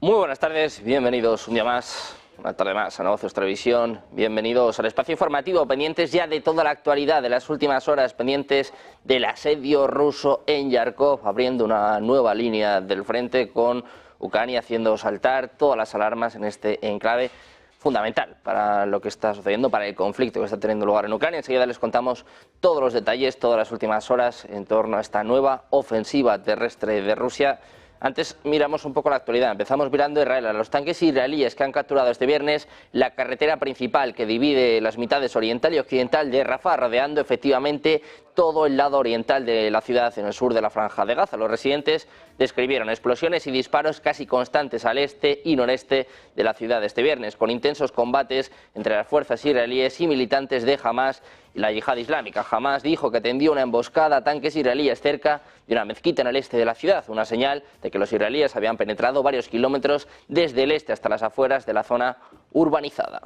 Muy buenas tardes, bienvenidos un día más, una tarde más a Negocios Televisión. Bienvenidos al espacio informativo, pendientes ya de toda la actualidad de las últimas horas, pendientes del asedio ruso en Yarkov, abriendo una nueva línea del frente con Ucrania haciendo saltar todas las alarmas en este enclave fundamental para lo que está sucediendo, para el conflicto que está teniendo lugar en Ucrania. Enseguida les contamos todos los detalles, todas las últimas horas en torno a esta nueva ofensiva terrestre de Rusia. Antes miramos un poco la actualidad. Empezamos mirando Israel, a los tanques israelíes que han capturado este viernes la carretera principal que divide las mitades oriental y occidental de Rafah, rodeando efectivamente todo el lado oriental de la ciudad en el sur de la Franja de Gaza. Los residentes describieron explosiones y disparos casi constantes al este y noreste de la ciudad este viernes, con intensos combates entre las fuerzas israelíes y militantes de Hamas y la yihad islámica. Hamas dijo que tendió una emboscada a tanques israelíes cerca de una mezquita en el este de la ciudad, una señal de que los israelíes habían penetrado varios kilómetros desde el este hasta las afueras de la zona urbanizada.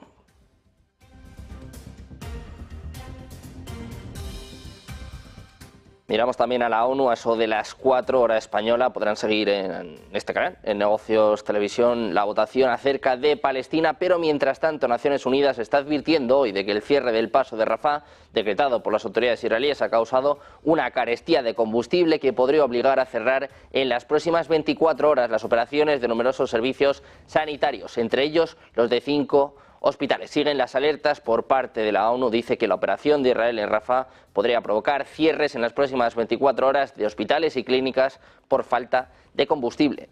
Miramos también a la ONU, a eso de las 4 horas española. Podrán seguir en este canal, en Negocios Televisión, la votación acerca de Palestina, pero mientras tanto Naciones Unidas está advirtiendo hoy de que el cierre del paso de Rafah, decretado por las autoridades israelíes, ha causado una carestía de combustible que podría obligar a cerrar en las próximas 24 horas las operaciones de numerosos servicios sanitarios, entre ellos los de 5 hospitales. Siguen las alertas por parte de la ONU. Dice que la operación de Israel en Rafah podría provocar cierres en las próximas 24 horas de hospitales y clínicas por falta de combustible.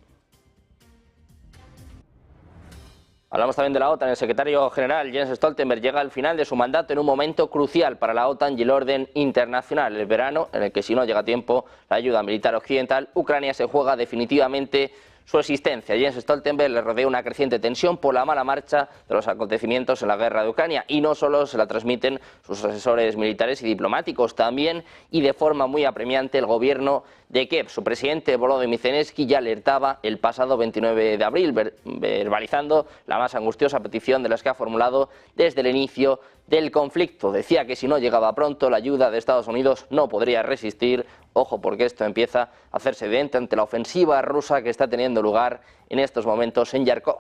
Hablamos también de la OTAN. El secretario general Jens Stoltenberg llega al final de su mandato en un momento crucial para la OTAN y el orden internacional. El verano, en el que si no llega a tiempo la ayuda militar occidental, Ucrania se juega definitivamente su existencia. Jens Stoltenberg le rodea una creciente tensión por la mala marcha de los acontecimientos en la guerra de Ucrania, y no solo se la transmiten sus asesores militares y diplomáticos, también y de forma muy apremiante el gobierno de Kiev. Su presidente Volodymyr Zelensky ya alertaba el pasado 29 de abril, verbalizando la más angustiosa petición de las que ha formulado desde el inicio del conflicto. Decía que si no llegaba pronto la ayuda de Estados Unidos no podría resistir. Ojo, porque esto empieza a hacerse evidente ante la ofensiva rusa que está teniendo lugar en estos momentos en Yarkov.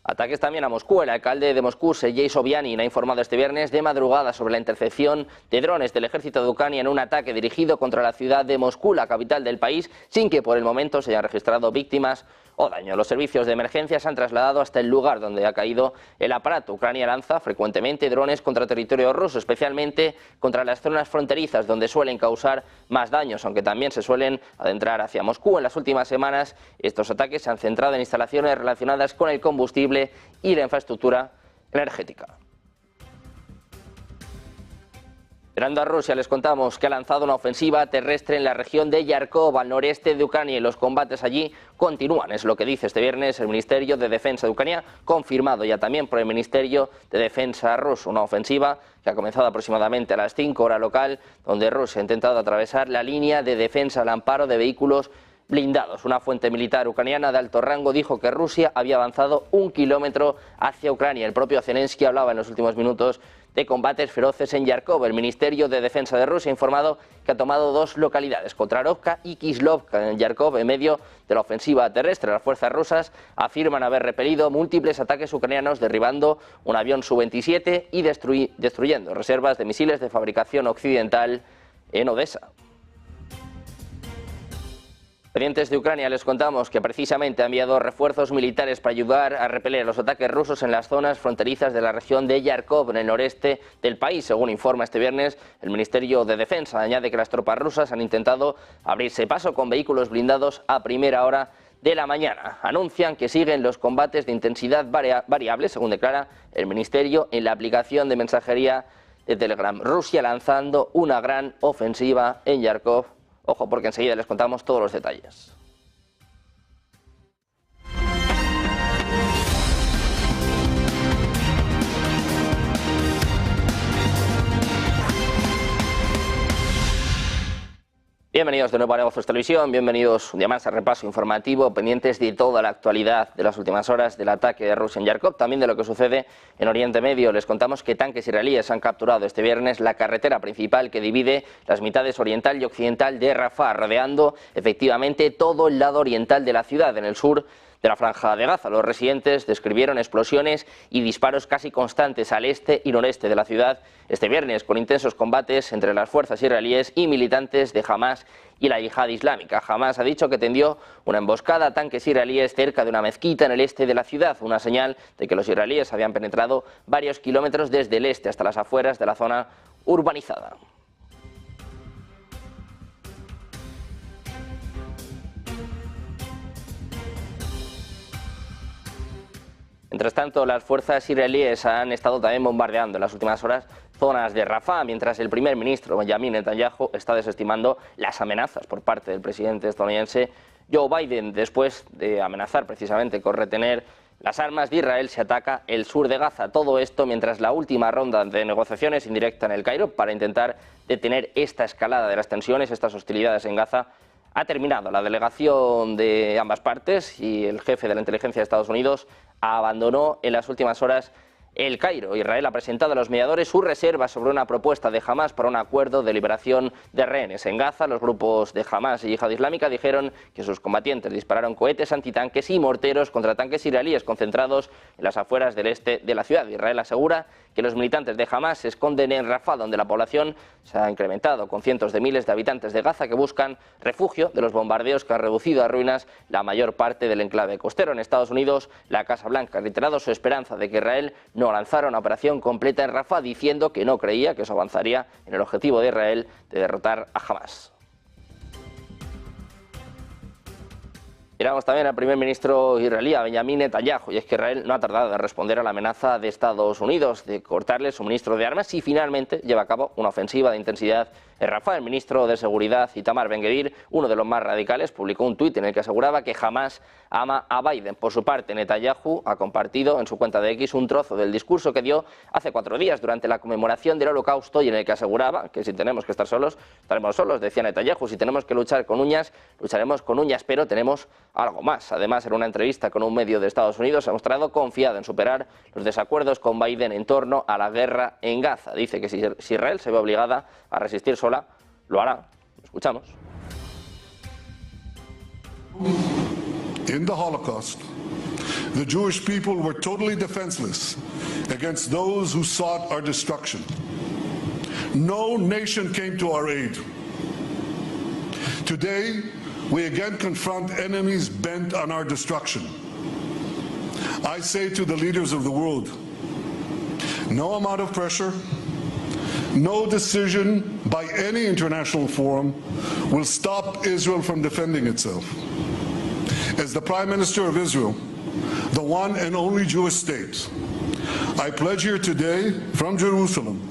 Ataques también a Moscú. El alcalde de Moscú, Sergei Sobyanin, ha informado este viernes de madrugada sobre la intercepción de drones del ejército de Ucrania en un ataque dirigido contra la ciudad de Moscú, la capital del país, sin que por el momento se hayan registrado víctimas o daño. Los servicios de emergencia se han trasladado hasta el lugar donde ha caído el aparato. Ucrania lanza frecuentemente drones contra territorio ruso, especialmente contra las zonas fronterizas donde suelen causar más daños, aunque también se suelen adentrar hacia Moscú. En las últimas semanas estos ataques se han centrado en instalaciones relacionadas con el combustible y la infraestructura energética. Mirando a Rusia, les contamos que ha lanzado una ofensiva terrestre en la región de Yarkov, al noreste de Ucrania, y los combates allí continúan. Es lo que dice este viernes el Ministerio de Defensa de Ucrania, confirmado ya también por el Ministerio de Defensa ruso. Una ofensiva que ha comenzado aproximadamente a las 5 horas local, donde Rusia ha intentado atravesar la línea de defensa al amparo de vehículos blindados. Una fuente militar ucraniana de alto rango dijo que Rusia había avanzado 1 kilómetro hacia Ucrania. El propio Zelensky hablaba en los últimos minutos de combates feroces en Yarkov. El Ministerio de Defensa de Rusia ha informado que ha tomado 2 localidades, Kotrarovka y Kislovka, en Yarkov, en medio de la ofensiva terrestre. Las fuerzas rusas afirman haber repelido múltiples ataques ucranianos, derribando un avión Su-27 y destruyendo reservas de misiles de fabricación occidental en Odessa. Pendientes de Ucrania, les contamos que precisamente ha enviado refuerzos militares para ayudar a repeler los ataques rusos en las zonas fronterizas de la región de Yarkov, en el noreste del país. Según informa este viernes el Ministerio de Defensa, añade que las tropas rusas han intentado abrirse paso con vehículos blindados a primera hora de la mañana. Anuncian que siguen los combates de intensidad variable, según declara el Ministerio en la aplicación de mensajería de Telegram. Rusia lanzando una gran ofensiva en Yarkov. Ojo, porque enseguida les contamos todos los detalles. Bienvenidos de nuevo a Negocios Televisión, bienvenidos un día más al repaso informativo, pendientes de toda la actualidad de las últimas horas del ataque de Rusia en Yarkov, también de lo que sucede en Oriente Medio. Les contamos que tanques israelíes han capturado este viernes la carretera principal que divide las mitades oriental y occidental de Rafah, rodeando efectivamente todo el lado oriental de la ciudad, en el sur de la Franja de Gaza. Los residentes describieron explosiones y disparos casi constantes al este y noreste de la ciudad este viernes, con intensos combates entre las fuerzas israelíes y militantes de Hamás y la Yihad Islámica. Hamás ha dicho que tendió una emboscada a tanques israelíes cerca de una mezquita en el este de la ciudad, una señal de que los israelíes habían penetrado varios kilómetros desde el este hasta las afueras de la zona urbanizada. Mientras tanto, las fuerzas israelíes han estado también bombardeando en las últimas horas zonas de Rafah, mientras el primer ministro Benjamin Netanyahu está desestimando las amenazas por parte del presidente estadounidense Joe Biden. Después de amenazar precisamente con retener las armas de Israel, se ataca el sur de Gaza. Todo esto mientras la última ronda de negociaciones indirecta en el Cairo para intentar detener esta escalada de las tensiones, estas hostilidades en Gaza, ha terminado. La delegación de ambas partes y el jefe de la inteligencia de Estados Unidos abandonó en las últimas horas el Cairo. Israel ha presentado a los mediadores su reserva sobre una propuesta de Hamás para un acuerdo de liberación de rehenes. En Gaza, los grupos de Hamás y Yihad Islámica dijeron que sus combatientes dispararon cohetes antitanques y morteros contra tanques israelíes concentrados en las afueras del este de la ciudad. Israel asegura que los militantes de Hamás se esconden en Rafah, donde la población se ha incrementado con cientos de miles de habitantes de Gaza que buscan refugio de los bombardeos que han reducido a ruinas la mayor parte del enclave costero. En Estados Unidos, la Casa Blanca ha reiterado su esperanza de que Israel no lanzara una operación completa en Rafah, diciendo que no creía que eso avanzaría en el objetivo de Israel de derrotar a Hamás. Miramos también al primer ministro israelí, a Benjamin Netanyahu, y es que Israel no ha tardado en responder a la amenaza de Estados Unidos de cortarle el suministro de armas y finalmente lleva a cabo una ofensiva de intensidad en Rafah. El ministro de Seguridad, Itamar Ben-Gvir, uno de los más radicales, publicó un tuit en el que aseguraba que Hamás ama a Biden. Por su parte, Netanyahu ha compartido en su cuenta de X un trozo del discurso que dio hace 4 días durante la conmemoración del Holocausto y en el que aseguraba que si tenemos que estar solos, estaremos solos. Decía Netanyahu, si tenemos que luchar con uñas, lucharemos con uñas, pero tenemos algo más. Además, en una entrevista con un medio de Estados Unidos, ha mostrado confiado en superar los desacuerdos con Biden en torno a la guerra en Gaza. Dice que si Israel se ve obligada a resistir sola, lo hará. Escuchamos. In the Holocaust, the Jewish people were totally defenseless against those who sought our destruction. No nation came to our aid. Today, we again confront enemies bent on our destruction. I say to the leaders of the world, no amount of pressure, no decision by any international forum will stop Israel from defending itself. As the Prime Minister of Israel, the one and only Jewish state, I pledge here today from Jerusalem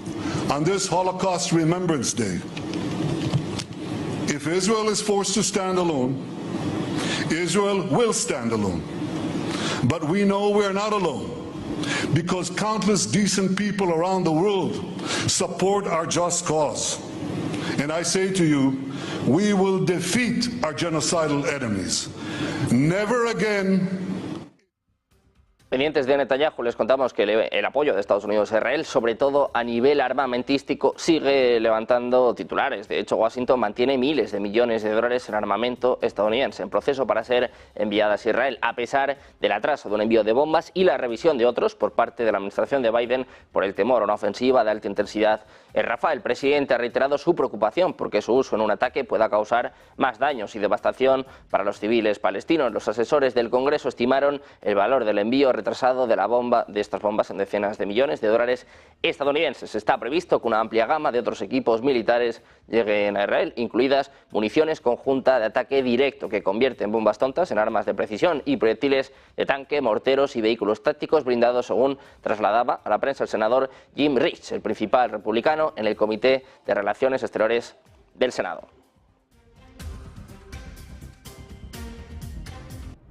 on this Holocaust Remembrance Day, if Israel is forced to stand alone, Israel will stand alone. But we know we're not alone, because countless decent people around the world support our just cause. And I say to you, we will defeat our genocidal enemies. Never again. Pendientes de Netanyahu, les contamos que el apoyo de Estados Unidos a Israel, sobre todo a nivel armamentístico, sigue levantando titulares. De hecho, Washington mantiene miles de millones de dólares en armamento estadounidense en proceso para ser enviadas a Israel, a pesar del atraso de un envío de bombas y la revisión de otros por parte de la administración de Biden por el temor a una ofensiva de alta intensidad en Rafah. El presidente ha reiterado su preocupación porque su uso en un ataque pueda causar más daños y devastación para los civiles palestinos. Los asesores del Congreso estimaron el valor del envío retrasado de estas bombas en decenas de millones de dólares estadounidenses. Está previsto que una amplia gama de otros equipos militares lleguen a Israel, incluidas municiones conjunta de ataque directo que convierten bombas tontas en armas de precisión y proyectiles de tanque, morteros y vehículos tácticos blindados, según trasladaba a la prensa el senador Jim Rich, el principal republicano en el Comité de Relaciones Exteriores del Senado.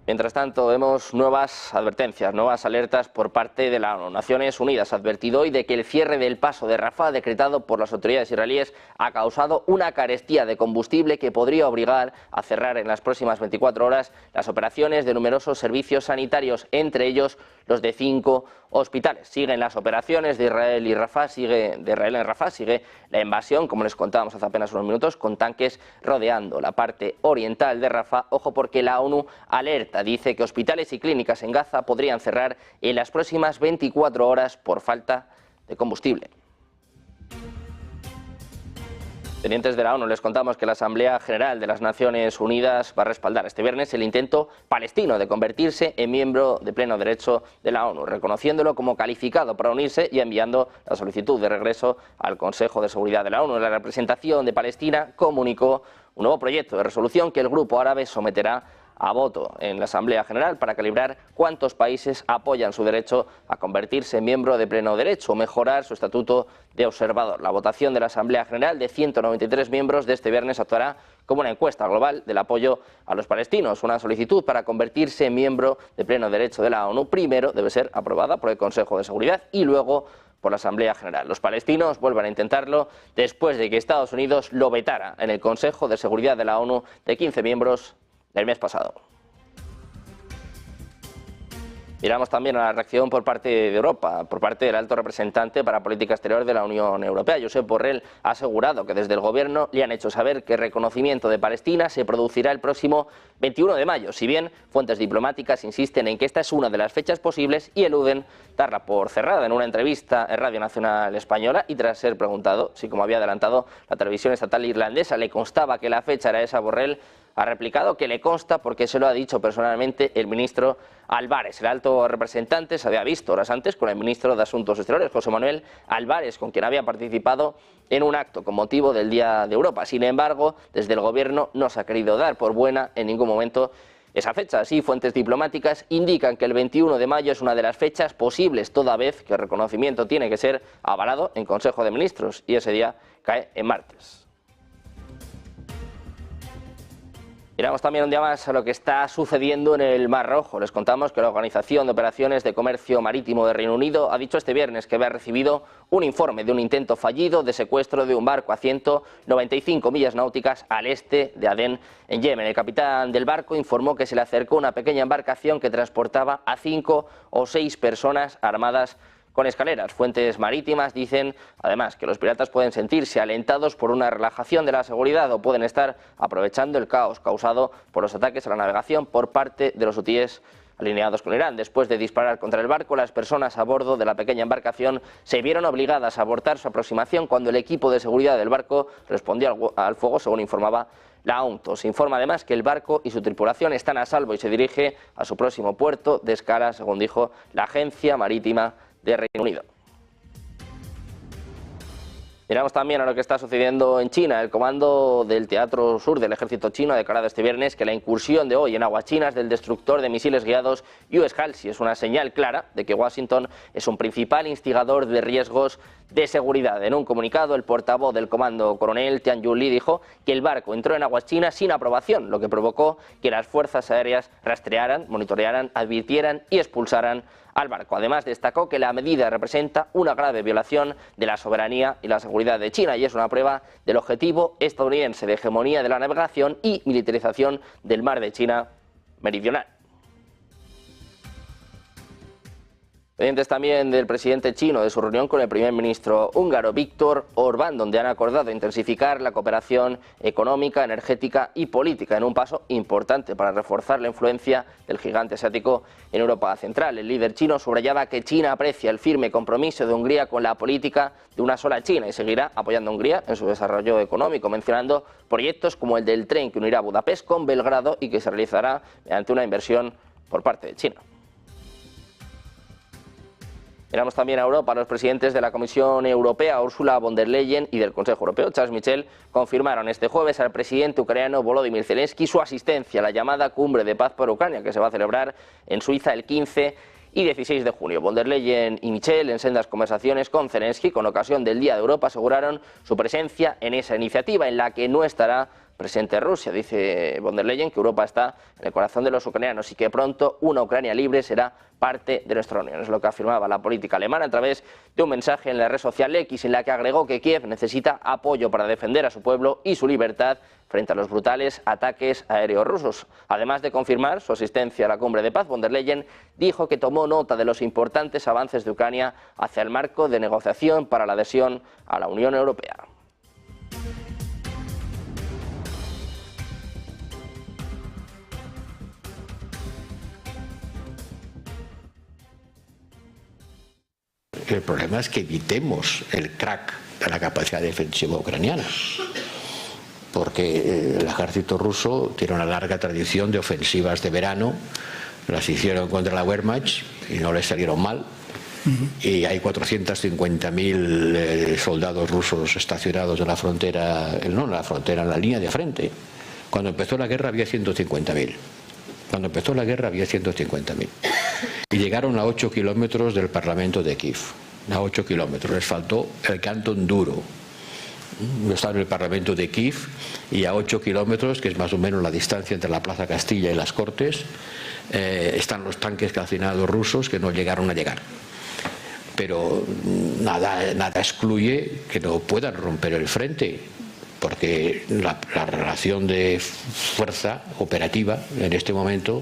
Mientras tanto, vemos nuevas advertencias, nuevas alertas por parte de la ONU. Naciones Unidas ha advertido hoy de que el cierre del paso de Rafah, decretado por las autoridades israelíes, ha causado una carestía de combustible que podría obligar a cerrar en las próximas 24 horas las operaciones de numerosos servicios sanitarios, entre ellos los de 5 hospitales. Siguen las operaciones de Israel en Rafah, sigue la invasión, como les contábamos hace apenas unos minutos, con tanques rodeando la parte oriental de Rafah. Ojo, porque la ONU alerta, dice que hospitales y clínicas en Gaza podrían cerrar en las próximas 24 horas por falta de combustible. Pendientes de la ONU, les contamos que la Asamblea General de las Naciones Unidas va a respaldar este viernes el intento palestino de convertirse en miembro de pleno derecho de la ONU, reconociéndolo como calificado para unirse y enviando la solicitud de regreso al Consejo de Seguridad de la ONU. La representación de Palestina comunicó un nuevo proyecto de resolución que el grupo árabe someterá a voto en la Asamblea General para calibrar cuántos países apoyan su derecho a convertirse en miembro de pleno derecho o mejorar su estatuto de observador. La votación de la Asamblea General de 193 miembros de este viernes actuará como una encuesta global del apoyo a los palestinos. Una solicitud para convertirse en miembro de pleno derecho de la ONU primero debe ser aprobada por el Consejo de Seguridad y luego por la Asamblea General. Los palestinos vuelven a intentarlo después de que Estados Unidos lo vetara en el Consejo de Seguridad de la ONU de 15 miembros del mes pasado. Miramos también a la reacción por parte de Europa, por parte del alto representante para política exterior de la Unión Europea. Josep Borrell ha asegurado que desde el gobierno le han hecho saber que el reconocimiento de Palestina se producirá el próximo 21 de mayo, si bien fuentes diplomáticas insisten en que esta es una de las fechas posibles y eluden darla por cerrada. En una entrevista en Radio Nacional Española y tras ser preguntado si, como había adelantado la televisión estatal irlandesa, le constaba que la fecha era esa, Borrell ha replicado que le consta porque se lo ha dicho personalmente el ministro Álvarez. El alto representante se había visto horas antes con el ministro de Asuntos Exteriores, José Manuel Álvarez, con quien había participado en un acto con motivo del Día de Europa. Sin embargo, desde el gobierno no se ha querido dar por buena en ningún momento esa fecha. Así, fuentes diplomáticas indican que el 21 de mayo es una de las fechas posibles, toda vez que el reconocimiento tiene que ser avalado en Consejo de Ministros y ese día cae en martes. Miramos también un día más a lo que está sucediendo en el Mar Rojo. Les contamos que la Organización de Operaciones de Comercio Marítimo de Reino Unido ha dicho este viernes que había recibido un informe de un intento fallido de secuestro de un barco a 195 millas náuticas al este de Adén, en Yemen. El capitán del barco informó que se le acercó una pequeña embarcación que transportaba a 5 o 6 personas armadas con escaleras. Fuentes marítimas dicen además que los piratas pueden sentirse alentados por una relajación de la seguridad o pueden estar aprovechando el caos causado por los ataques a la navegación por parte de los hutíes alineados con Irán. Después de disparar contra el barco, las personas a bordo de la pequeña embarcación se vieron obligadas a abortar su aproximación cuando el equipo de seguridad del barco respondió al fuego, según informaba la ONU. Se informa además que el barco y su tripulación están a salvo y se dirige a su próximo puerto de escala, según dijo la agencia marítima de Reino Unido. Miramos también a lo que está sucediendo en China. El comando del Teatro Sur del ejército chino ha declarado este viernes que la incursión de hoy en aguas chinas del destructor de misiles guiados US Halsey es una señal clara de que Washington es un principal instigador de riesgos de seguridad. En un comunicado, el portavoz del comando, coronel Tian Junli, dijo que el barco entró en aguas chinas sin aprobación, lo que provocó que las fuerzas aéreas rastrearan, monitorearan, advirtieran y expulsaran al barco. Además, destacó que la medida representa una grave violación de la soberanía y la seguridad de China y es una prueba del objetivo estadounidense de hegemonía de la navegación y militarización del mar de China meridional. Pendientes también del presidente chino de su reunión con el primer ministro húngaro Viktor Orbán, donde han acordado intensificar la cooperación económica, energética y política en un paso importante para reforzar la influencia del gigante asiático en Europa Central. El líder chino subrayaba que China aprecia el firme compromiso de Hungría con la política de una sola China y seguirá apoyando a Hungría en su desarrollo económico, mencionando proyectos como el del tren que unirá Budapest con Belgrado y que se realizará mediante una inversión por parte de China. Miramos también a Europa. Los presidentes de la Comisión Europea, Ursula von der Leyen, y del Consejo Europeo, Charles Michel, confirmaron este jueves al presidente ucraniano Volodymyr Zelensky su asistencia a la llamada Cumbre de Paz por Ucrania, que se va a celebrar en Suiza el 15 y 16 de junio. Von der Leyen y Michel, en sendas conversaciones con Zelensky con ocasión del Día de Europa, aseguraron su presencia en esa iniciativa, en la que no estará presidente de Rusia. Dice von der Leyen que Europa está en el corazón de los ucranianos y que pronto una Ucrania libre será parte de nuestra Unión. Es lo que afirmaba la política alemana a través de un mensaje en la red social X, en la que agregó que Kiev necesita apoyo para defender a su pueblo y su libertad frente a los brutales ataques aéreos rusos. Además de confirmar su asistencia a la cumbre de paz, von der Leyen dijo que tomó nota de los importantes avances de Ucrania hacia el marco de negociación para la adhesión a la Unión Europea. El problema es que evitemos el crack de la capacidad defensiva ucraniana, porque el ejército ruso tiene una larga tradición de ofensivas de verano, las hicieron contra la Wehrmacht y no les salieron mal, y hay 450.000 soldados rusos estacionados en la frontera, no en la frontera, en la línea de frente. Cuando empezó la guerra había 150.000. Cuando empezó la guerra había 150.000. Y llegaron a 8 kilómetros del Parlamento de Kiev. A 8 kilómetros. Les faltó el cantón duro. Estaba en el Parlamento de Kiev y a 8 kilómetros, que es más o menos la distancia entre la Plaza Castilla y las Cortes, están los tanques calcinados rusos que no llegaron a llegar. Pero nada excluye que no puedan romper el frente, porque la relación de fuerza operativa en este momento.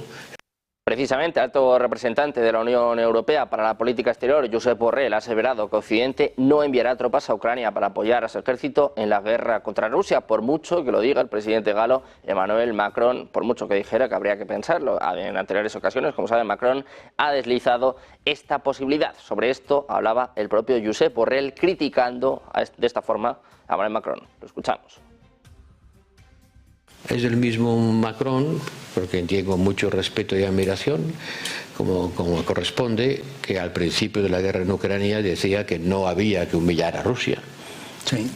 Precisamente, alto representante de la Unión Europea para la política exterior, Josep Borrell, ha aseverado que Occidente no enviará tropas a Ucrania para apoyar a su ejército en la guerra contra Rusia, por mucho que lo diga el presidente galo Emmanuel Macron, por mucho que dijera que habría que pensarlo. En anteriores ocasiones, como saben, Macron ha deslizado esta posibilidad. Sobre esto hablaba el propio Josep Borrell, criticando de esta forma a Emmanuel Macron. Lo escuchamos. Es el mismo Macron, porque tengo mucho respeto y admiración, como corresponde, que al principio de la guerra en Ucrania decía que no había que humillar a Rusia. Sí.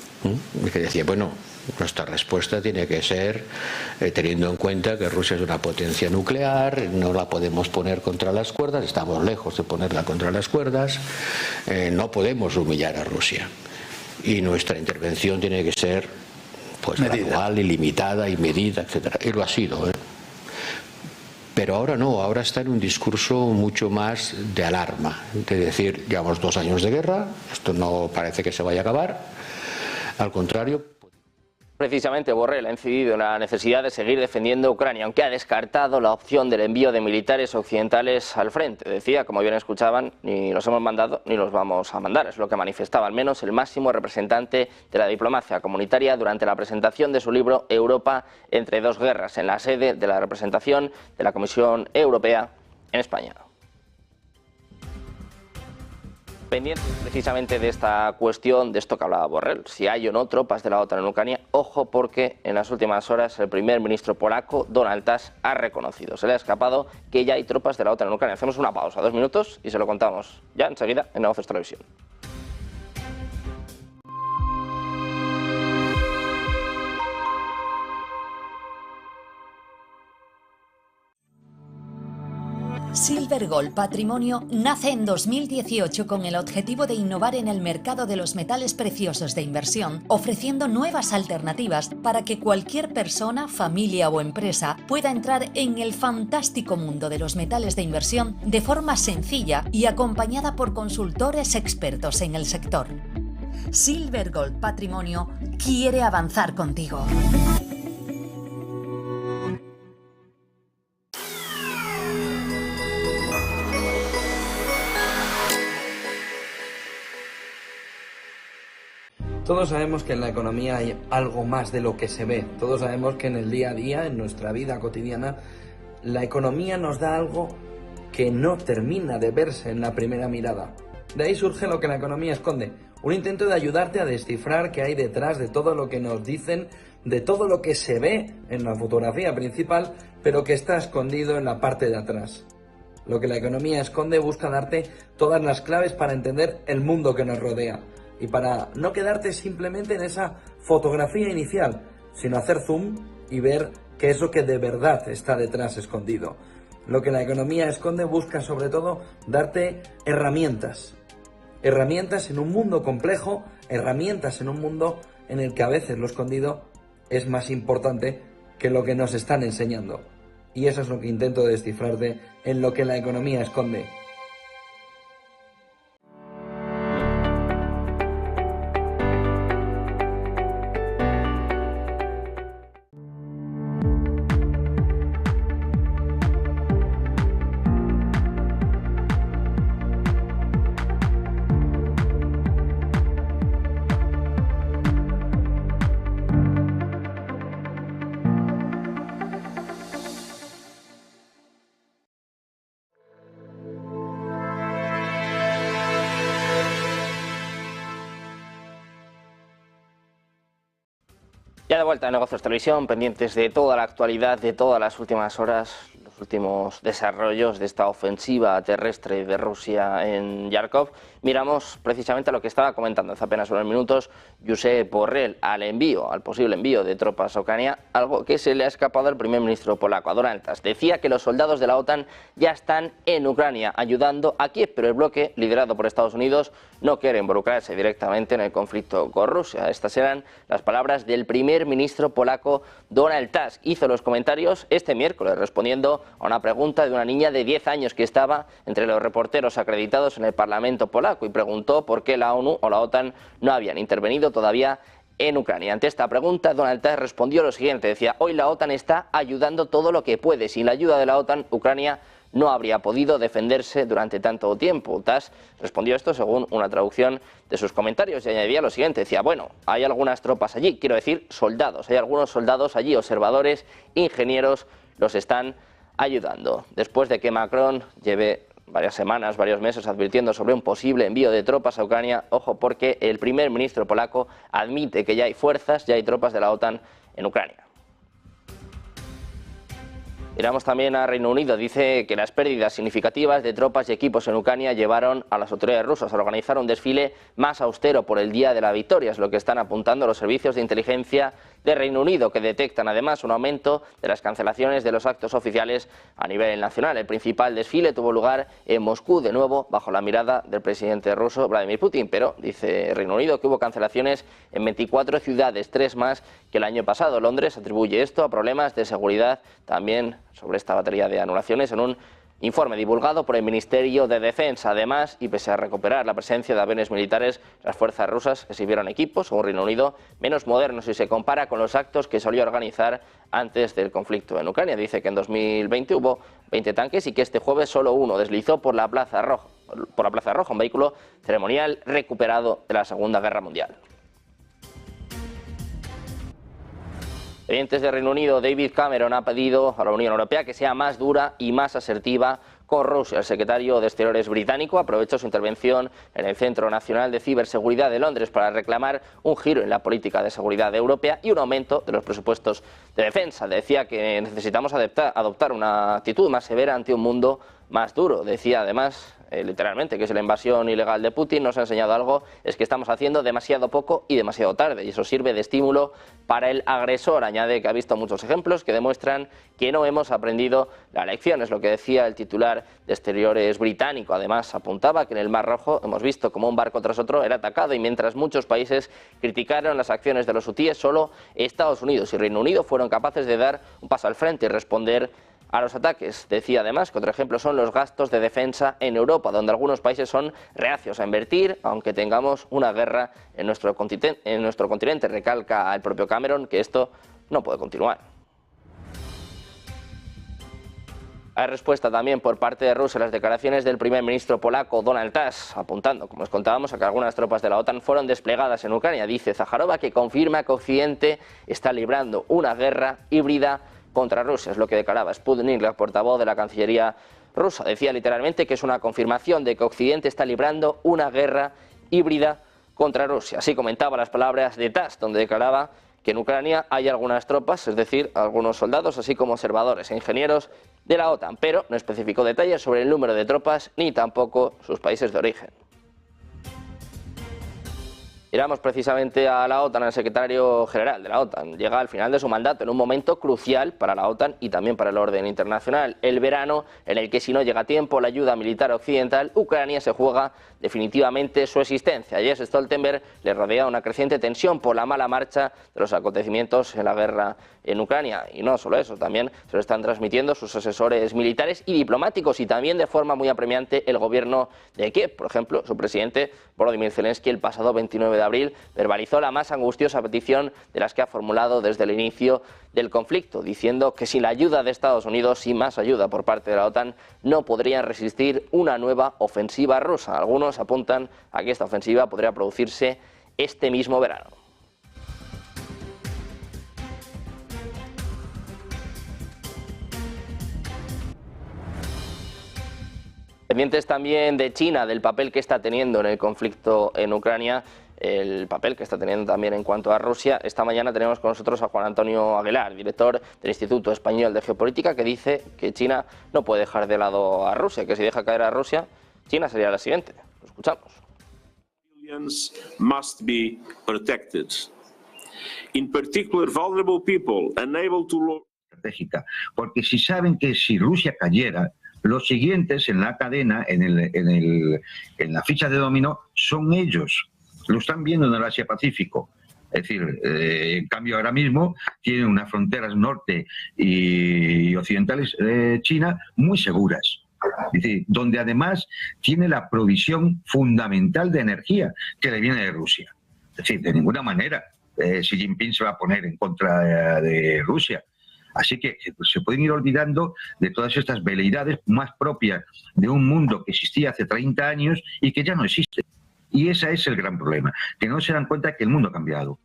Y que decía, bueno, nuestra respuesta tiene que ser teniendo en cuenta que Rusia es una potencia nuclear, no la podemos poner contra las cuerdas, estamos lejos de ponerla contra las cuerdas, no podemos humillar a Rusia. Y nuestra intervención tiene que ser pues gradual, ilimitada y medida, etcétera. Y lo ha sido, ¿eh? Pero ahora no, ahora está en un discurso mucho más de alarma, de decir, llevamos 2 años de guerra, esto no parece que se vaya a acabar, al contrario. Precisamente Borrell ha incidido en la necesidad de seguir defendiendo a Ucrania, aunque ha descartado la opción del envío de militares occidentales al frente. Decía, como bien escuchaban, ni los hemos mandado ni los vamos a mandar. Es lo que manifestaba al menos el máximo representante de la diplomacia comunitaria durante la presentación de su libro Europa entre dos guerras, en la sede de la representación de la Comisión Europea en España. Pendientes precisamente de esta cuestión, de esto que hablaba Borrell, si hay o no tropas de la OTAN en Ucrania, ojo porque en las últimas horas el primer ministro polaco, Donald Tusk, ha reconocido, se le ha escapado que ya hay tropas de la OTAN en Ucrania. Hacemos una pausa, 2 minutos y se lo contamos ya enseguida en Negocios Televisión. Silver Gold Patrimonio nace en 2018 con el objetivo de innovar en el mercado de los metales preciosos de inversión, ofreciendo nuevas alternativas para que cualquier persona, familia o empresa pueda entrar en el fantástico mundo de los metales de inversión de forma sencilla y acompañada por consultores expertos en el sector. Silver Gold Patrimonio quiere avanzar contigo. Todos sabemos que en la economía hay algo más de lo que se ve. Todos sabemos que en el día a día, en nuestra vida cotidiana, la economía nos da algo que no termina de verse en la primera mirada. De ahí surge lo que la economía esconde. Un intento de ayudarte a descifrar qué hay detrás de todo lo que nos dicen, de todo lo que se ve en la fotografía principal, pero que está escondido en la parte de atrás. Lo que la economía esconde busca darte todas las claves para entender el mundo que nos rodea. Y para no quedarte simplemente en esa fotografía inicial, sino hacer zoom y ver qué es lo que de verdad está detrás escondido. Lo que la economía esconde busca sobre todo darte herramientas. Herramientas en un mundo complejo, herramientas en un mundo en el que a veces lo escondido es más importante que lo que nos están enseñando. Y eso es lo que intento descifrarte en lo que la economía esconde. Ya de vuelta en Negocios Televisión, pendientes de toda la actualidad, de todas las últimas horas, los últimos desarrollos de esta ofensiva terrestre de Rusia en Kharkov. Miramos precisamente a lo que estaba comentando hace apenas unos minutos Josep Borrell al posible envío de tropas a Ucrania, algo que se le ha escapado al primer ministro polaco, a Donald Tusk. Decía que los soldados de la OTAN ya están en Ucrania ayudando a Kiev, pero el bloque, liderado por Estados Unidos, no quiere involucrarse directamente en el conflicto con Rusia. Estas eran las palabras del primer ministro polaco Donald Tusk. Hizo los comentarios este miércoles respondiendo a una pregunta de una niña de 10 años que estaba entre los reporteros acreditados en el Parlamento polaco y preguntó por qué la ONU o la OTAN no habían intervenido todavía en Ucrania. Ante esta pregunta, Donald Tusk respondió lo siguiente, decía: hoy la OTAN está ayudando todo lo que puede. Sin la ayuda de la OTAN, Ucrania no habría podido defenderse durante tanto tiempo. Tusk respondió esto según una traducción de sus comentarios y añadía lo siguiente, decía: bueno, hay algunas tropas allí, quiero decir soldados, hay algunos soldados allí, observadores, ingenieros, los están ayudando. Después de que Macron lleve varias semanas, varios meses advirtiendo sobre un posible envío de tropas a Ucrania, ojo, porque el primer ministro polaco admite que ya hay fuerzas, ya hay tropas de la OTAN en Ucrania. Miramos también a Reino Unido. Dice que las pérdidas significativas de tropas y equipos en Ucrania llevaron a las autoridades rusas a organizar un desfile más austero por el Día de la Victoria. Es lo que están apuntando los servicios de inteligencia de Reino Unido, que detectan además un aumento de las cancelaciones de los actos oficiales a nivel nacional. El principal desfile tuvo lugar en Moscú, de nuevo bajo la mirada del presidente ruso Vladimir Putin, pero dice Reino Unido que hubo cancelaciones en 24 ciudades, 3 más que el año pasado. Londres atribuye esto a problemas de seguridad también sobre esta batería de anulaciones en un informe divulgado por el Ministerio de Defensa. Además, y pese a recuperar la presencia de aviones militares, las fuerzas rusas exhibieron equipos, según Reino Unido, menos modernos si se compara con los actos que solía organizar antes del conflicto en Ucrania. Dice que en 2020 hubo 20 tanques y que este jueves solo uno deslizó por la Plaza Roja, un vehículo ceremonial recuperado de la Segunda Guerra Mundial. Presidentes de Reino Unido, David Cameron, ha pedido a la Unión Europea que sea más dura y más asertiva con Rusia. El secretario de Exteriores británico aprovechó su intervención en el Centro Nacional de Ciberseguridad de Londres para reclamar un giro en la política de seguridad europea y un aumento de los presupuestos de defensa. Decía que necesitamos adoptar una actitud más severa ante un mundo más duro. Decía además, literalmente, que si la invasión ilegal de Putin nos ha enseñado algo, es que estamos haciendo demasiado poco y demasiado tarde, y eso sirve de estímulo para el agresor. Añade que ha visto muchos ejemplos que demuestran que no hemos aprendido la lección, es lo que decía el titular de Exteriores británico. Además, apuntaba que en el Mar Rojo hemos visto como un barco tras otro era atacado, y mientras muchos países criticaron las acciones de los hutíes, solo Estados Unidos y Reino Unido fueron capaces de dar un paso al frente y responder a los ataques. Decía además que otro ejemplo son los gastos de defensa en Europa, donde algunos países son reacios a invertir, aunque tengamos una guerra en nuestro continente. Recalca el propio Cameron que esto no puede continuar. Hay respuesta también por parte de Rusia a las declaraciones del primer ministro polaco Donald Tusk, apuntando, como os contábamos, a que algunas tropas de la OTAN fueron desplegadas en Ucrania. Dice Zaharova que confirma que Occidente está librando una guerra híbrida contra Rusia, es lo que declaraba Sputnik, la portavoz de la Cancillería rusa. Decía literalmente que es una confirmación de que Occidente está librando una guerra híbrida contra Rusia. Así comentaba las palabras de Tusk, donde declaraba que en Ucrania hay algunas tropas, es decir, algunos soldados, así como observadores e ingenieros de la OTAN, pero no especificó detalles sobre el número de tropas ni tampoco sus países de origen. Miramos precisamente a la OTAN, al secretario general de la OTAN. Llega al final de su mandato en un momento crucial para la OTAN y también para el orden internacional. El verano en el que, si no llega a tiempo la ayuda militar occidental, Ucrania se juega definitivamente su existencia. Jens Stoltenberg le rodea una creciente tensión por la mala marcha de los acontecimientos en la guerra en Ucrania. Y no solo eso, también se lo están transmitiendo sus asesores militares y diplomáticos, y también de forma muy apremiante el gobierno de Kiev. Por ejemplo, su presidente Volodymyr Zelensky el pasado 29 de abril verbalizó la más angustiosa petición de las que ha formulado desde el inicio del conflicto, diciendo que sin la ayuda de Estados Unidos y más ayuda por parte de la OTAN no podrían resistir una nueva ofensiva rusa. Algunos apuntan a que esta ofensiva podría producirse este mismo verano. Pendientes también de China, del papel que está teniendo en el conflicto en Ucrania, el papel que está teniendo también en cuanto a Rusia. Esta mañana tenemos con nosotros a Juan Antonio Aguilar, director del Instituto Español de Geopolítica, que dice que China no puede dejar de lado a Rusia, que si deja caer a Rusia, China sería la siguiente. Lo escuchamos. Must be protected. In particular, vulnerable people unable to... Estratégica, porque si saben que si Rusia cayera, los siguientes en la cadena, en la ficha de dominó, son ellos. Lo están viendo en el Asia-Pacífico. Es decir, en cambio ahora mismo tienen unas fronteras norte y occidentales de China muy seguras. Es decir, donde además tiene la provisión fundamental de energía que le viene de Rusia. Es decir, de ninguna manera Xi Jinping se va a poner en contra de Rusia. Así que se pueden ir olvidando de todas estas veleidades más propias de un mundo que existía hace 30 años y que ya no existe. Y ese es el gran problema, que no se dan cuenta que el mundo ha cambiado.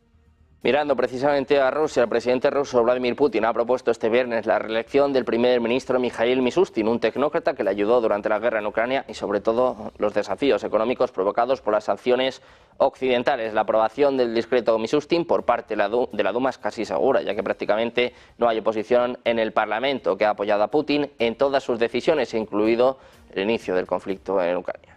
Mirando precisamente a Rusia, el presidente ruso Vladimir Putin ha propuesto este viernes la reelección del primer ministro Mikhail Mishustin, un tecnócrata que le ayudó durante la guerra en Ucrania y sobre todo los desafíos económicos provocados por las sanciones occidentales. La aprobación del discreto Mishustin por parte de la Duma es casi segura, ya que prácticamente no hay oposición en el Parlamento, que ha apoyado a Putin en todas sus decisiones, incluido el inicio del conflicto en Ucrania.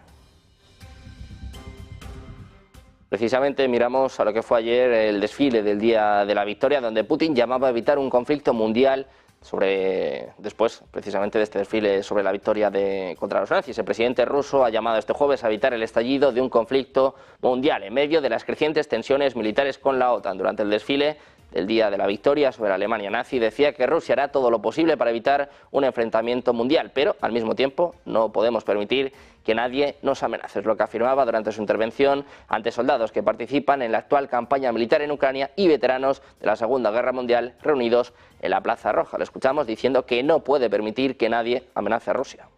Precisamente miramos a lo que fue ayer el desfile del Día de la Victoria, donde Putin llamaba a evitar un conflicto mundial después precisamente de este desfile sobre la victoria contra los nazis. El presidente ruso ha llamado este jueves a evitar el estallido de un conflicto mundial en medio de las crecientes tensiones militares con la OTAN. Durante el desfile del Día de la Victoria sobre la Alemania nazi decía que Rusia hará todo lo posible para evitar un enfrentamiento mundial, pero al mismo tiempo no podemos permitir que nadie nos amenace. Es lo que afirmaba durante su intervención ante soldados que participan en la actual campaña militar en Ucrania y veteranos de la Segunda Guerra Mundial reunidos en la Plaza Roja. Lo escuchamos diciendo que no puede permitir que nadie amenace a Rusia.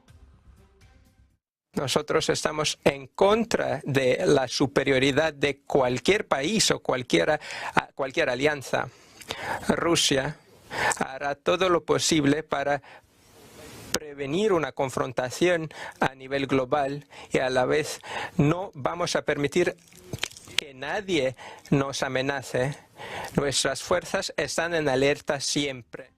Nosotros estamos en contra de la superioridad de cualquier país o cualquier alianza. Rusia hará todo lo posible para prevenir una confrontación a nivel global y a la vez no vamos a permitir que nadie nos amenace. Nuestras fuerzas están en alerta siempre.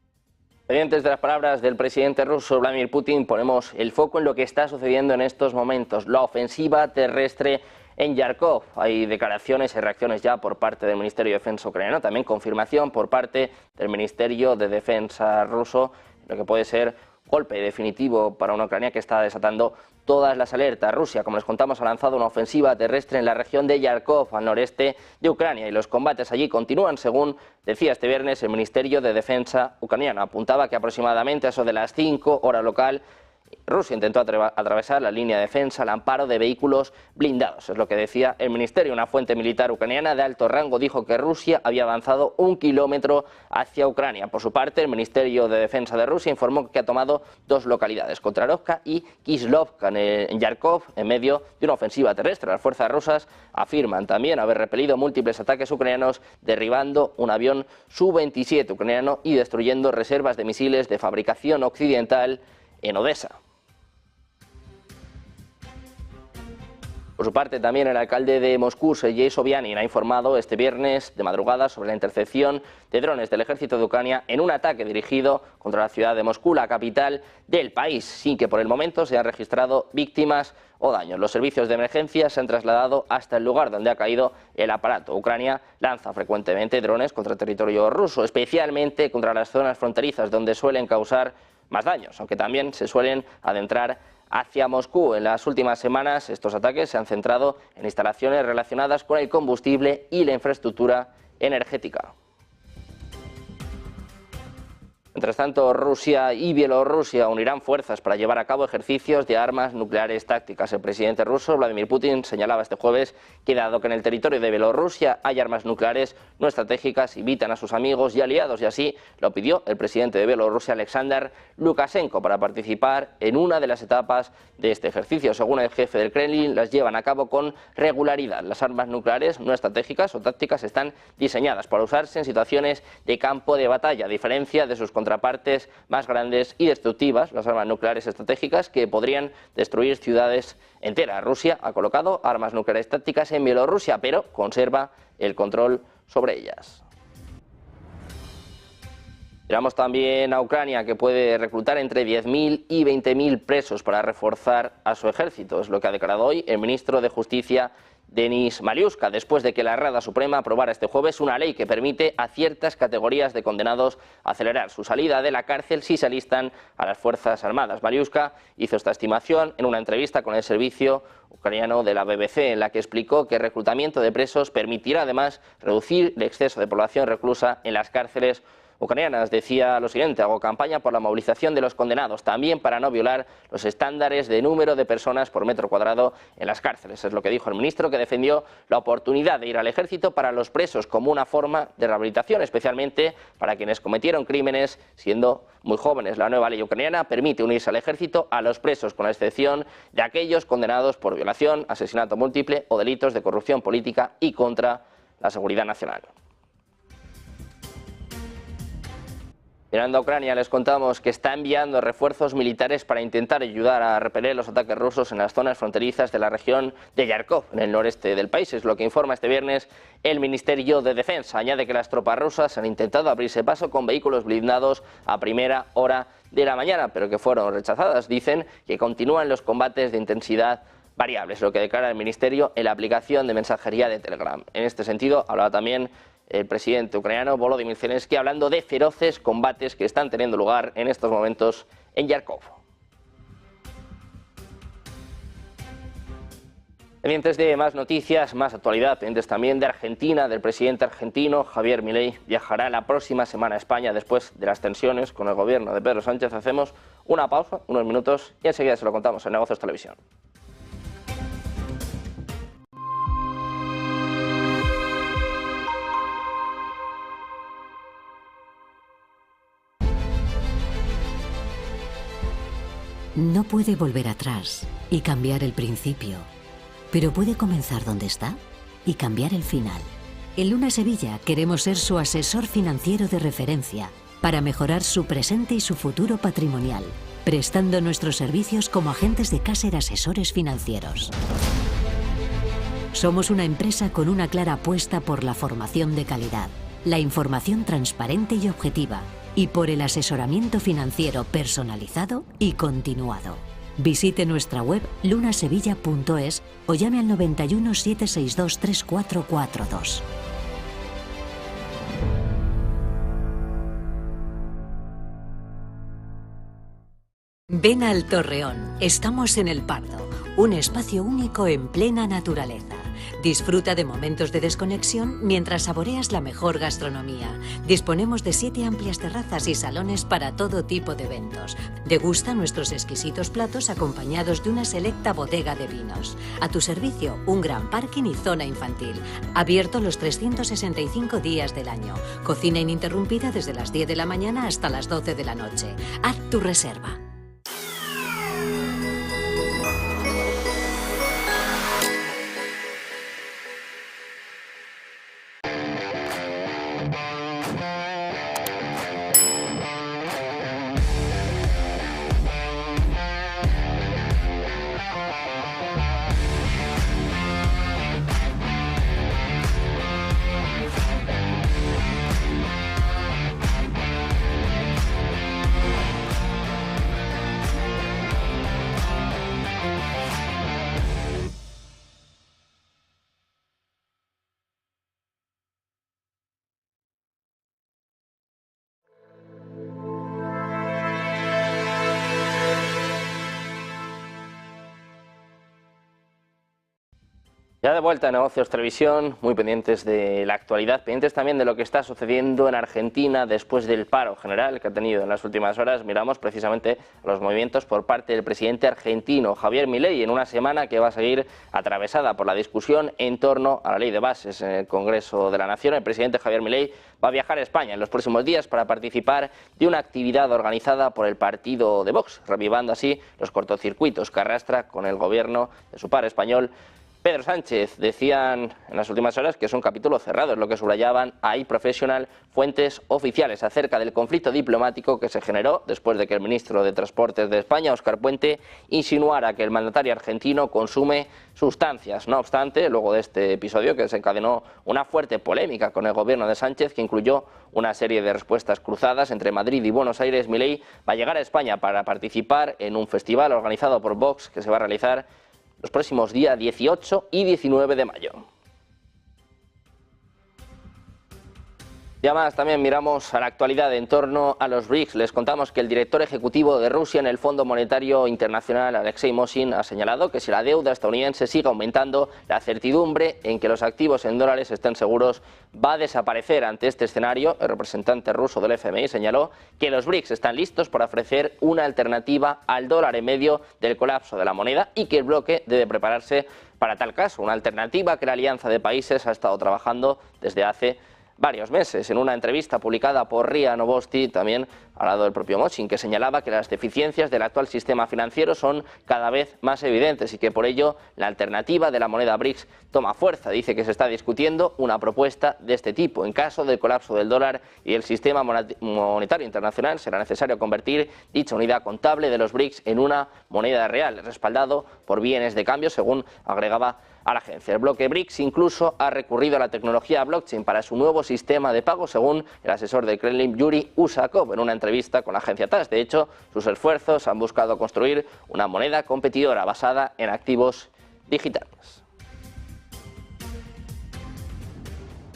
Pendientes de las palabras del presidente ruso Vladimir Putin, ponemos el foco en lo que está sucediendo en estos momentos, la ofensiva terrestre en Yarkov. Hay declaraciones y reacciones ya por parte del Ministerio de Defensa ucraniano, también confirmación por parte del Ministerio de Defensa ruso, lo que puede ser golpe definitivo para una Ucrania que está desatando todas las alertas. Rusia, como les contamos, ha lanzado una ofensiva terrestre en la región de Yarkov, al noreste de Ucrania, y los combates allí continúan, según decía este viernes el Ministerio de Defensa ucraniano. Apuntaba que aproximadamente a eso de las 5 horas local, Rusia intentó atravesar la línea de defensa al amparo de vehículos blindados. Es lo que decía el ministerio. Una fuente militar ucraniana de alto rango dijo que Rusia había avanzado 1 kilómetro hacia Ucrania. Por su parte, el Ministerio de Defensa de Rusia informó que ha tomado 2 localidades, Kotrarovka y Kislovka, en Yarkov, en medio de una ofensiva terrestre. Las fuerzas rusas afirman también haber repelido múltiples ataques ucranianos, derribando un avión Su-27 ucraniano y destruyendo reservas de misiles de fabricación occidental en Odessa. Por su parte, también el alcalde de Moscú, Sergei Sobyanin, ha informado este viernes de madrugada sobre la intercepción de drones del ejército de Ucrania en un ataque dirigido contra la ciudad de Moscú, la capital del país, sin que por el momento se hayan registrado víctimas o daños. Los servicios de emergencia se han trasladado hasta el lugar donde ha caído el aparato. Ucrania lanza frecuentemente drones contra el territorio ruso, especialmente contra las zonas fronterizas donde suelen causar más daños, aunque también se suelen adentrar hacia Moscú. En las últimas semanas estos ataques se han centrado en instalaciones relacionadas con el combustible y la infraestructura energética. Mientras tanto, Rusia y Bielorrusia unirán fuerzas para llevar a cabo ejercicios de armas nucleares tácticas. El presidente ruso, Vladimir Putin, señalaba este jueves que, dado que en el territorio de Bielorrusia hay armas nucleares no estratégicas, invitan a sus amigos y aliados, y así lo pidió el presidente de Bielorrusia, Alexander Lukashenko, para participar en una de las etapas de este ejercicio. Según el jefe del Kremlin, las llevan a cabo con regularidad. Las armas nucleares no estratégicas o tácticas están diseñadas para usarse en situaciones de campo de batalla, a diferencia de sus contrapartes más grandes y destructivas, las armas nucleares estratégicas, que podrían destruir ciudades enteras. Rusia ha colocado armas nucleares tácticas en Bielorrusia, pero conserva el control sobre ellas. Miramos también a Ucrania, que puede reclutar entre 10.000 y 20.000 presos para reforzar a su ejército. Es lo que ha declarado hoy el ministro de Justicia, Denis Maliuska, después de que la Rada Suprema aprobara este jueves una ley que permite a ciertas categorías de condenados acelerar su salida de la cárcel si se alistan a las Fuerzas Armadas. Maliuska hizo esta estimación en una entrevista con el servicio ucraniano de la BBC, en la que explicó que el reclutamiento de presos permitirá además reducir el exceso de población reclusa en las cárceles ucranianas. Decía lo siguiente: hago campaña por la movilización de los condenados, también para no violar los estándares de número de personas por metro cuadrado en las cárceles. Es lo que dijo el ministro, que defendió la oportunidad de ir al ejército para los presos como una forma de rehabilitación, especialmente para quienes cometieron crímenes siendo muy jóvenes. La nueva ley ucraniana permite unirse al ejército a los presos, con la excepción de aquellos condenados por violación, asesinato múltiple o delitos de corrupción política y contra la seguridad nacional. Mirando a Ucrania, les contamos que está enviando refuerzos militares para intentar ayudar a repeler los ataques rusos en las zonas fronterizas de la región de Yarkov, en el noreste del país. Es lo que informa este viernes el Ministerio de Defensa. Añade que las tropas rusas han intentado abrirse paso con vehículos blindados a primera hora de la mañana, pero que fueron rechazadas. Dicen que continúan los combates de intensidad variable, es lo que declara el Ministerio en la aplicación de mensajería de Telegram. En este sentido, hablaba también el presidente ucraniano Volodymyr Zelensky, hablando de feroces combates que están teniendo lugar en estos momentos en Yarkov. Pendientes de más noticias, más actualidad, pendientes también de Argentina, del presidente argentino Javier Milei. Viajará la próxima semana a España después de las tensiones con el gobierno de Pedro Sánchez. Hacemos una pausa, unos minutos, y enseguida se lo contamos en Negocios Televisión. No puede volver atrás y cambiar el principio, pero puede comenzar donde está y cambiar el final. En Luna Sevilla queremos ser su asesor financiero de referencia para mejorar su presente y su futuro patrimonial, prestando nuestros servicios como agentes de Caser Asesores Financieros. Somos una empresa con una clara apuesta por la formación de calidad, la información transparente y objetiva, y por el asesoramiento financiero personalizado y continuado. Visite nuestra web lunasevilla.es o llame al 91 762 3442. Ven al Torreón. Estamos en El Pardo, un espacio único en plena naturaleza. Disfruta de momentos de desconexión mientras saboreas la mejor gastronomía. Disponemos de 7 amplias terrazas y salones para todo tipo de eventos. Degusta nuestros exquisitos platos acompañados de una selecta bodega de vinos. A tu servicio, un gran parking y zona infantil. Abierto los 365 días del año. Cocina ininterrumpida desde las 10 de la mañana hasta las 12 de la noche. Haz tu reserva. Ya de vuelta a Negocios Televisión, muy pendientes de la actualidad, pendientes también de lo que está sucediendo en Argentina después del paro general que ha tenido en las últimas horas. Miramos precisamente los movimientos por parte del presidente argentino Javier Milei en una semana que va a seguir atravesada por la discusión en torno a la ley de bases en el Congreso de la Nación. El presidente Javier Milei va a viajar a España en los próximos días para participar de una actividad organizada por el partido de Vox, revivando así los cortocircuitos que arrastra con el gobierno de su par español Pedro Sánchez. Decían en las últimas horas que es un capítulo cerrado, es lo que subrayaban iProfessional, fuentes oficiales, acerca del conflicto diplomático que se generó después de que el ministro de Transportes de España, Óscar Puente, insinuara que el mandatario argentino consume sustancias. No obstante, luego de este episodio que desencadenó una fuerte polémica con el gobierno de Sánchez, que incluyó una serie de respuestas cruzadas entre Madrid y Buenos Aires, Milei va a llegar a España para participar en un festival organizado por Vox que se va a realizar los próximos días 18 y 19 de mayo. Ya más, también miramos a la actualidad en torno a los BRICS. Les contamos que el director ejecutivo de Rusia en el Fondo Monetario Internacional, Alexei Mosin, ha señalado que si la deuda estadounidense sigue aumentando, la certidumbre en que los activos en dólares estén seguros va a desaparecer. Ante este escenario, el representante ruso del FMI señaló que los BRICS están listos para ofrecer una alternativa al dólar en medio del colapso de la moneda y que el bloque debe prepararse para tal caso, una alternativa que la alianza de países ha estado trabajando desde hace varios meses. En una entrevista publicada por RIA Novosti, también ha hablado el propio Mosin, que señalaba que las deficiencias del actual sistema financiero son cada vez más evidentes y que por ello la alternativa de la moneda BRICS toma fuerza. Dice que se está discutiendo una propuesta de este tipo. En caso del colapso del dólar y el sistema monetario internacional, será necesario convertir dicha unidad contable de los BRICS en una moneda real, respaldado por bienes de cambio, según agregaba a la agencia. El bloque BRICS incluso ha recurrido a la tecnología blockchain para su nuevo sistema de pago, según el asesor del Kremlin, Yuri Usakov, en una entrevista con la agencia TASS. De hecho, sus esfuerzos han buscado construir una moneda competidora basada en activos digitales.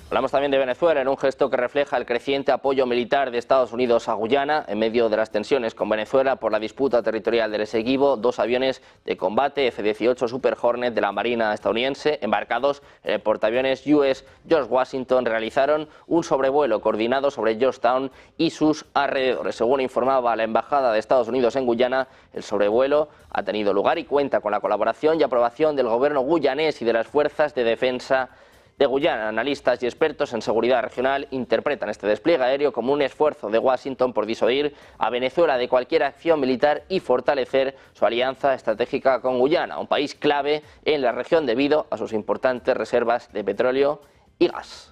Hablamos también de Venezuela en un gesto que refleja el creciente apoyo militar de Estados Unidos a Guyana. En medio de las tensiones con Venezuela por la disputa territorial del Esequibo, 2 aviones de combate F-18 Super Hornet de la Marina estadounidense, embarcados en el portaaviones US George Washington, realizaron un sobrevuelo coordinado sobre Georgetown y sus alrededores. Según informaba la Embajada de Estados Unidos en Guyana, el sobrevuelo ha tenido lugar y cuenta con la colaboración y aprobación del gobierno guyanés y de las fuerzas de defensa de Guyana. Analistas y expertos en seguridad regional interpretan este despliegue aéreo como un esfuerzo de Washington por disuadir a Venezuela de cualquier acción militar y fortalecer su alianza estratégica con Guyana, un país clave en la región debido a sus importantes reservas de petróleo y gas.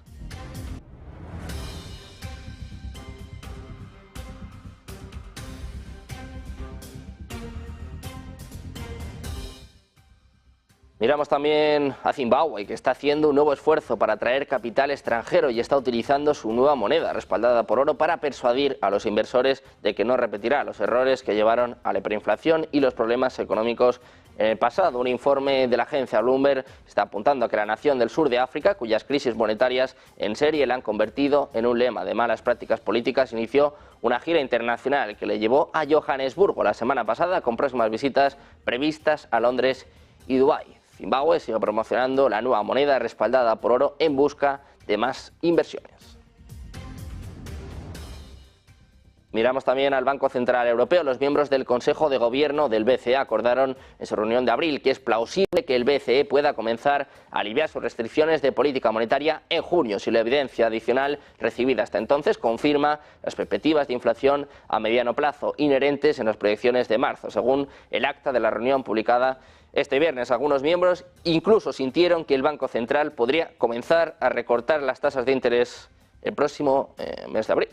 Miramos también a Zimbabue, que está haciendo un nuevo esfuerzo para atraer capital extranjero y está utilizando su nueva moneda, respaldada por oro, para persuadir a los inversores de que no repetirá los errores que llevaron a la hiperinflación y los problemas económicos en el pasado. Un informe de la agencia Bloomberg está apuntando a que la nación del sur de África, cuyas crisis monetarias en serie la han convertido en un lema de malas prácticas políticas, inició una gira internacional que le llevó a Johannesburgo la semana pasada, con próximas visitas previstas a Londres y Dubái. Zimbabue sigue promocionando la nueva moneda respaldada por oro en busca de más inversiones. Miramos también al Banco Central Europeo. Los miembros del Consejo de Gobierno del BCE acordaron en su reunión de abril que es plausible que el BCE pueda comenzar a aliviar sus restricciones de política monetaria en junio, si la evidencia adicional recibida hasta entonces confirma las perspectivas de inflación a mediano plazo inherentes en las proyecciones de marzo. Según el acta de la reunión publicada este viernes, algunos miembros incluso sintieron que el Banco Central podría comenzar a recortar las tasas de interés el próximo mes de abril.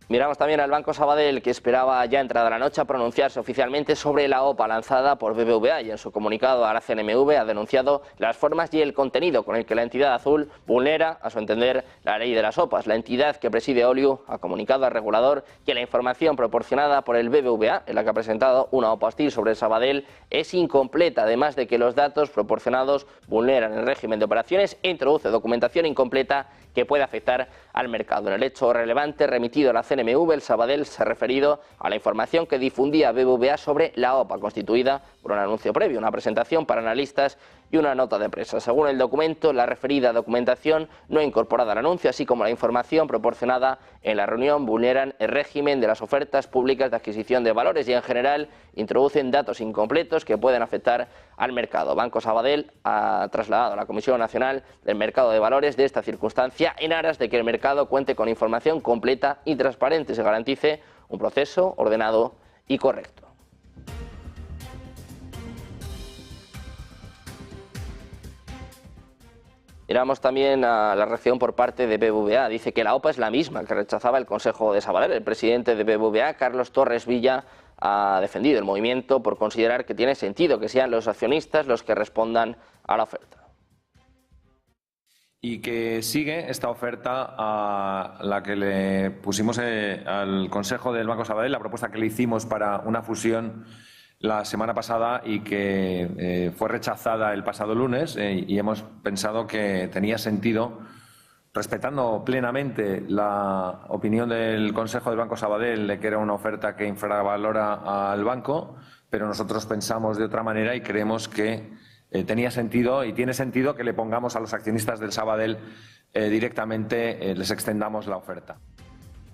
Miramos también al Banco Sabadell, que esperaba ya entrada la noche a pronunciarse oficialmente sobre la OPA lanzada por BBVA, y en su comunicado a la CNMV ha denunciado las formas y el contenido con el que la entidad azul vulnera, a su entender, la ley de las OPAs. La entidad que preside Oliu ha comunicado al regulador que la información proporcionada por el BBVA, en la que ha presentado una OPA hostil sobre el Sabadell, es incompleta, además de que los datos proporcionados vulneran el régimen de operaciones e introduce documentación incompleta que puede afectar al mercado. En el hecho relevante remitido a la CNMV, CNMV, el Sabadell se ha referido a la información que difundía BBVA sobre la OPA, constituida por un anuncio previo, una presentación para analistas y una nota de prensa. Según el documento, la referida documentación no incorporada al anuncio, así como la información proporcionada en la reunión, vulneran el régimen de las ofertas públicas de adquisición de valores y, en general, introducen datos incompletos que pueden afectar al mercado. Banco Sabadell ha trasladado a la Comisión Nacional del Mercado de Valores de esta circunstancia en aras de que el mercado cuente con información completa y transparente y se garantice un proceso ordenado y correcto. Miramos también a la reacción por parte de BBVA. Dice que la OPA es la misma que rechazaba el Consejo de Sabadell. El presidente de BBVA, Carlos Torres Villa, ha defendido el movimiento por considerar que tiene sentido que sean los accionistas los que respondan a la oferta. Y que sigue esta oferta a la que le pusimos al Consejo del Banco Sabadell, la propuesta que le hicimos para una fusión la semana pasada y que fue rechazada el pasado lunes, y hemos pensado que tenía sentido, respetando plenamente la opinión del Consejo del Banco Sabadell de que era una oferta que infravalora al banco, pero nosotros pensamos de otra manera y creemos que tenía sentido y tiene sentido que le pongamos a los accionistas del Sabadell directamente, les extendamos la oferta.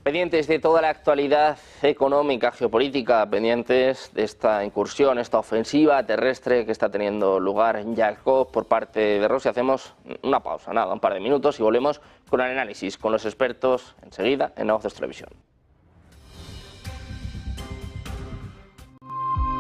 Pendientes de toda la actualidad económica, geopolítica, pendientes de esta incursión, esta ofensiva terrestre que está teniendo lugar en Yarkov por parte de Rusia. Hacemos una pausa, nada, un par de minutos y volvemos con el análisis con los expertos enseguida en Negocios Televisión.